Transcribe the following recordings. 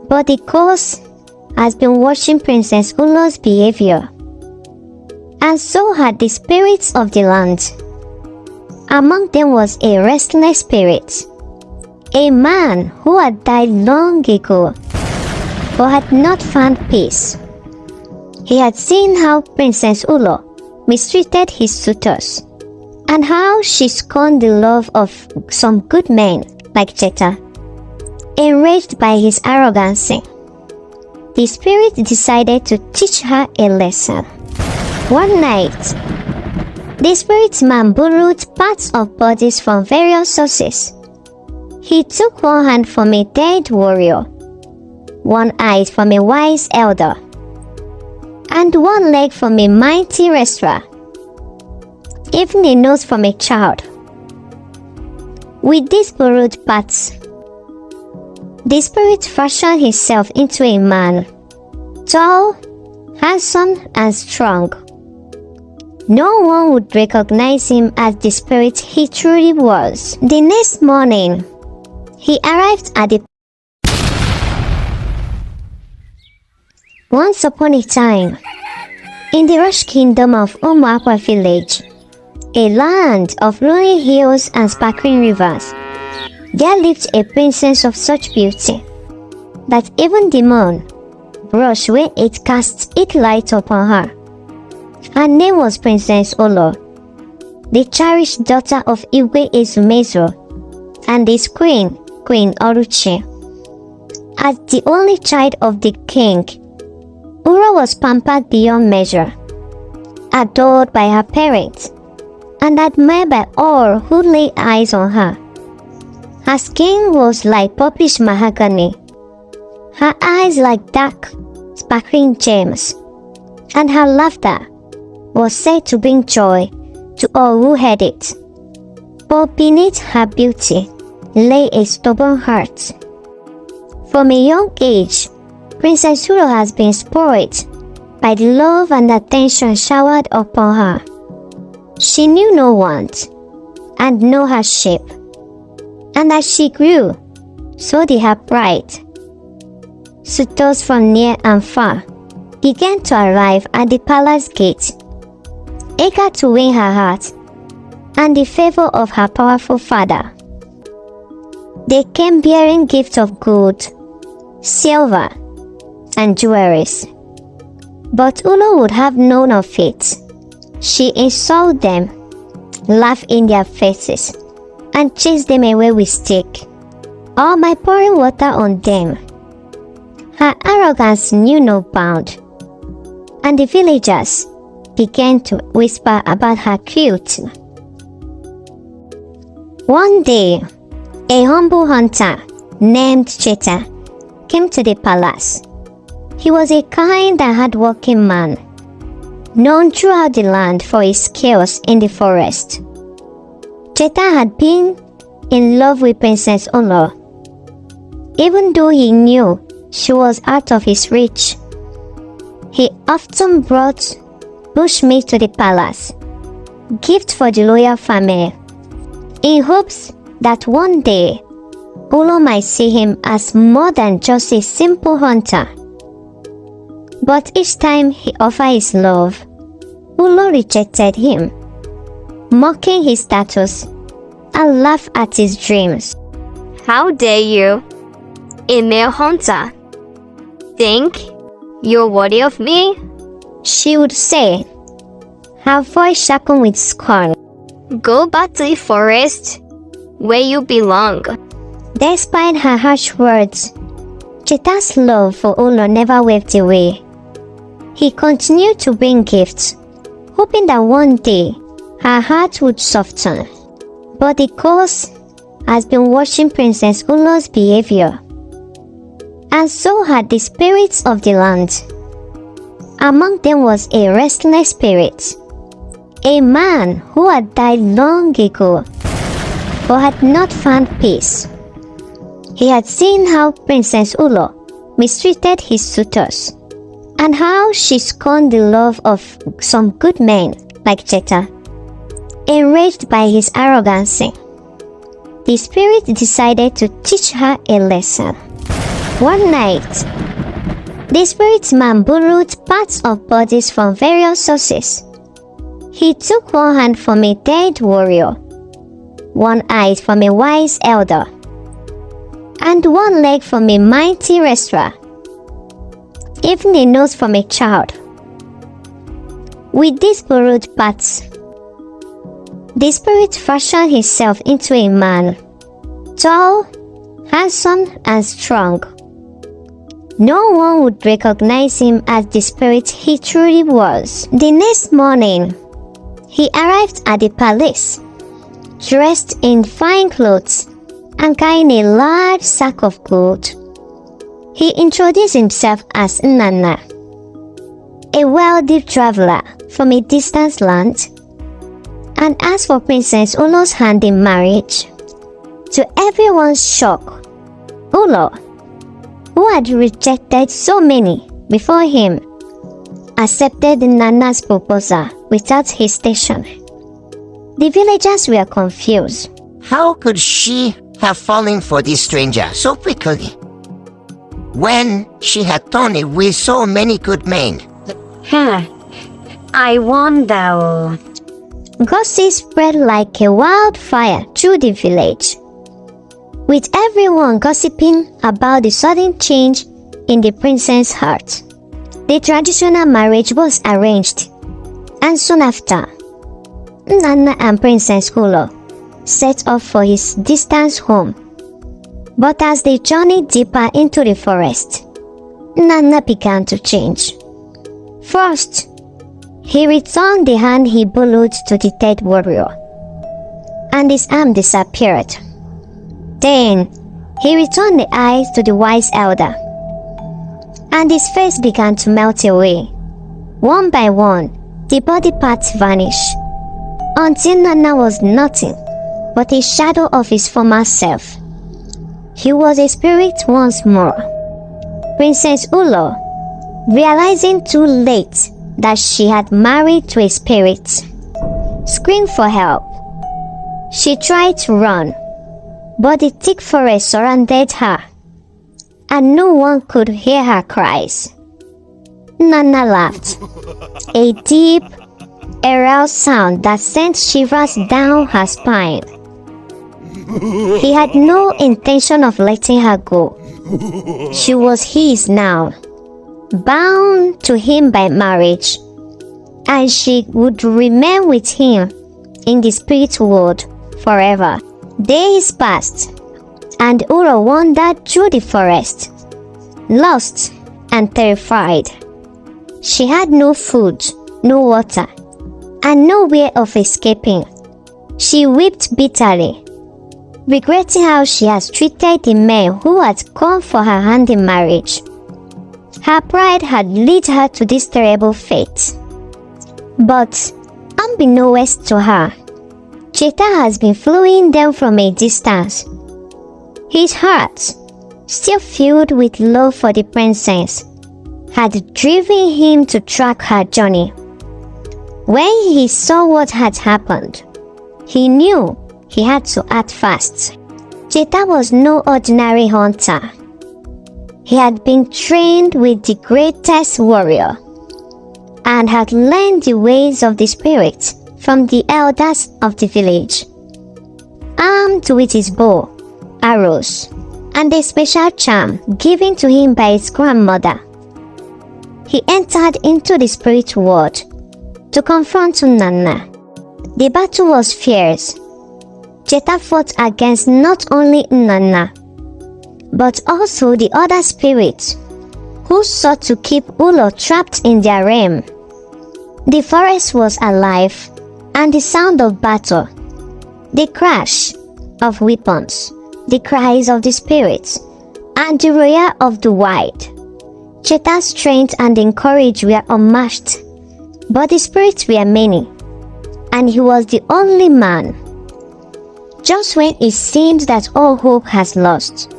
But the cause has been watching Princess Ulo's behavior, and so had the spirits of the land. Among them was a restless spirit, a man who had died long ago, but had not found peace. He had seen how Princess Ulo mistreated his suitors, and how she scorned the love of some good men like Cheta. Enraged by his arrogancy, the spirit decided to teach her a lesson. One night, the spirit man borrowed parts of bodies from various sources. He took one hand from a dead warrior, one eye from a wise elder, and one leg from a mighty wrestler, even a nose from a child. With these borrowed parts, the spirit fashioned himself into a man, tall, handsome, and strong. No one would recognize him as the spirit he truly was. The next morning, he arrived at the Once upon a time, in the Rush Kingdom of Umuapa village, a land of rolling hills and sparkling rivers, there lived a princess of such beauty that even the moon blushed when it cast its light upon her. Her name was Princess Ulo, the cherished daughter of Igwe Ezumezu and his queen, Queen Oruchi. As the only child of the king, Ulo was pampered beyond measure, adored by her parents, and admired by all who laid eyes on her. Her skin was like purplish mahogany, her eyes like dark, sparkling gems, and her laughter was said to bring joy to all who heard it. But beneath her beauty lay a stubborn heart. From a young age, Princess Ulo has been spoiled by the love and attention showered upon her. She knew no want and no hardship, and as she grew, so did her pride. Suitors from near and far began to arrive at the palace gate, eager to win her heart and the favor of her powerful father. They came bearing gifts of gold, silver, and jewelries. But Ulo would have none of it. She insulted them, laughed in their faces, and chased them away with stick, all by pouring water on them. Her arrogance knew no bound, and the villagers began to whisper about her cruelty. One day, a humble hunter named Cheta came to the palace. He was a kind and hard-working man, known throughout the land for his skills in the forest. Jeta had been in love with Princess Ulo, even though he knew she was out of his reach. He often brought bushmeat to the palace, gift for the royal family, in hopes that one day Ulo might see him as more than just a simple hunter. But each time he offered his love, Ulo rejected him, mocking his status and laughed at his dreams. How dare you, a male hunter, think you're worthy of me? She would say, her voice sharpened with scorn. Go back to the forest where you belong. Despite her harsh words, Cheta's love for Ulo never waved away. He continued to bring gifts, hoping that one day her heart would soften. But the cause has been watching Princess Ulo's behavior, and so had the spirits of the land. Among them was a restless spirit, a man who had died long ago, but had not found peace. He had seen how Princess Ulo mistreated his suitors, and how she scorned the love of some good men like Jeta. Enraged by his arrogancy, the spirit decided to teach her a lesson. One night, the spirit man borrowed parts of bodies from various sources. He took one hand from a dead warrior, one eye from a wise elder, and one leg from a mighty wrestler, even a nose from a child. With these borrowed parts, the spirit fashioned himself into a man, tall, handsome, and strong. No one would recognize him as the spirit he truly was. The next morning, he arrived at the palace, dressed in fine clothes and carrying a large sack of gold. He introduced himself as Nnanna, a wealthy traveler from a distant land, and asked for Princess Ulo's hand in marriage. To everyone's shock, Ulo, who had rejected so many before him, accepted Nnanna's proposal without hesitation. The villagers were confused. How could she have fallen for this stranger so quickly, when she had done it with so many good men? I wonder. Gossip spread like a wildfire through the village, with everyone gossiping about the sudden change in the princess' heart. The traditional marriage was arranged, and soon after, Nnanna and Princess Ulo set off for his distant home. But as they journeyed deeper into the forest, Nnanna began to change. First, he returned the hand he borrowed to the dead warrior, and his arm disappeared. Then, he returned the eyes to the wise elder, and his face began to melt away. One by one, the body parts vanished, until Nnanna was nothing but a shadow of his former self. He was a spirit once more. Princess Ulo, realizing too late that she had married to a spirit, screamed for help. She tried to run, but the thick forest surrounded her, and no one could hear her cries. Nnanna laughed, a deep, aroused sound that sent shivers down her spine. He had no intention of letting her go. She was his now, bound to him by marriage, and she would remain with him in the spirit world forever. Days passed, and Ulo wandered through the forest, lost and terrified. She had no food, no water, and no way of escaping. She wept bitterly, regretting how she had treated the men who had come for her hand in marriage. Her pride had led her to this terrible fate. But, unbeknownst to her, Cheta has been following them from a distance. His heart, still filled with love for the princess, had driven him to track her journey. When he saw what had happened, he knew he had to act fast. Jeta was no ordinary hunter. He had been trained with the greatest warrior, and had learned the ways of the spirit from the elders of the village. Armed with his bow, arrows, and a special charm given to him by his grandmother, he entered into the spirit world to confront Nnanna. The battle was fierce. Jeta fought against not only Nnanna, but also the other spirits who sought to keep Ulo trapped in their realm. The forest was alive, and the sound of battle, the crash of weapons, the cries of the spirits, and the roar of the wild. Cheta's strength and courage were unmatched, but the spirits were many, and he was the only man. Just when it seemed that all hope has lost,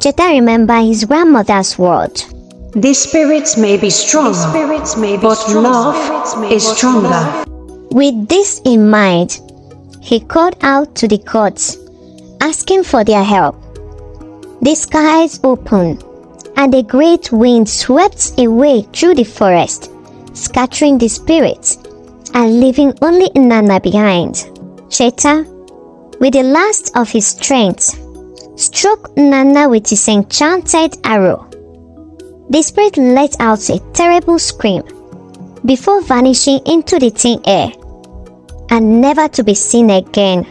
Cheta remembered his grandmother's word. The spirits may be strong, but love is stronger. With this in mind, he called out to the gods, asking for their help. The skies opened, and a great wind swept away through the forest, scattering the spirits and leaving only Nana behind. Cheta, with the last of his strength, struck Nana with his enchanted arrow. The spirit let out a terrible scream before vanishing into the thin air and never to be seen again.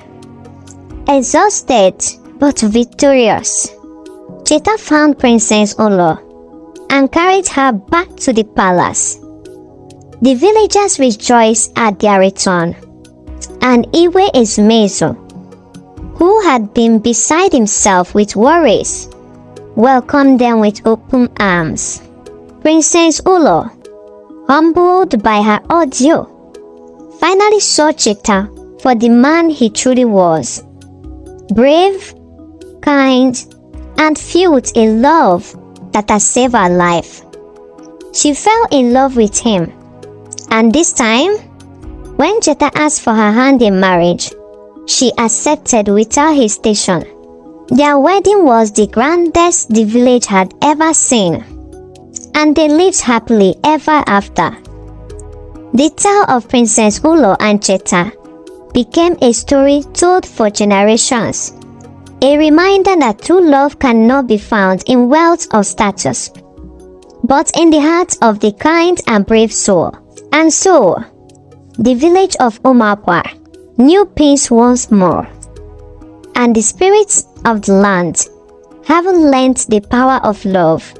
Exhausted but victorious, Jeta found Princess Olo and carried her back to the palace. The villagers rejoiced at their return, and Iwe Ezumezu, who had been beside himself with worries, welcomed them with open arms. Princess Olo, humbled by her ordeal, finally saw Cheta for the man he truly was: brave, kind, and filled with a love that had saved her life. She fell in love with him, and this time, when Jeta asked for her hand in marriage, she accepted without hesitation. Their wedding was the grandest the village had ever seen, and they lived happily ever after. The tale of Princess Ulo and Cheta became a story told for generations, a reminder that true love cannot be found in wealth or status, but in the heart of the kind and brave soul. And so, the village of Omapwa knew peace once more, and the spirits of the land, having learnt the power of love,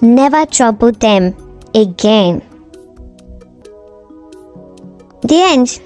never troubled them again. The end.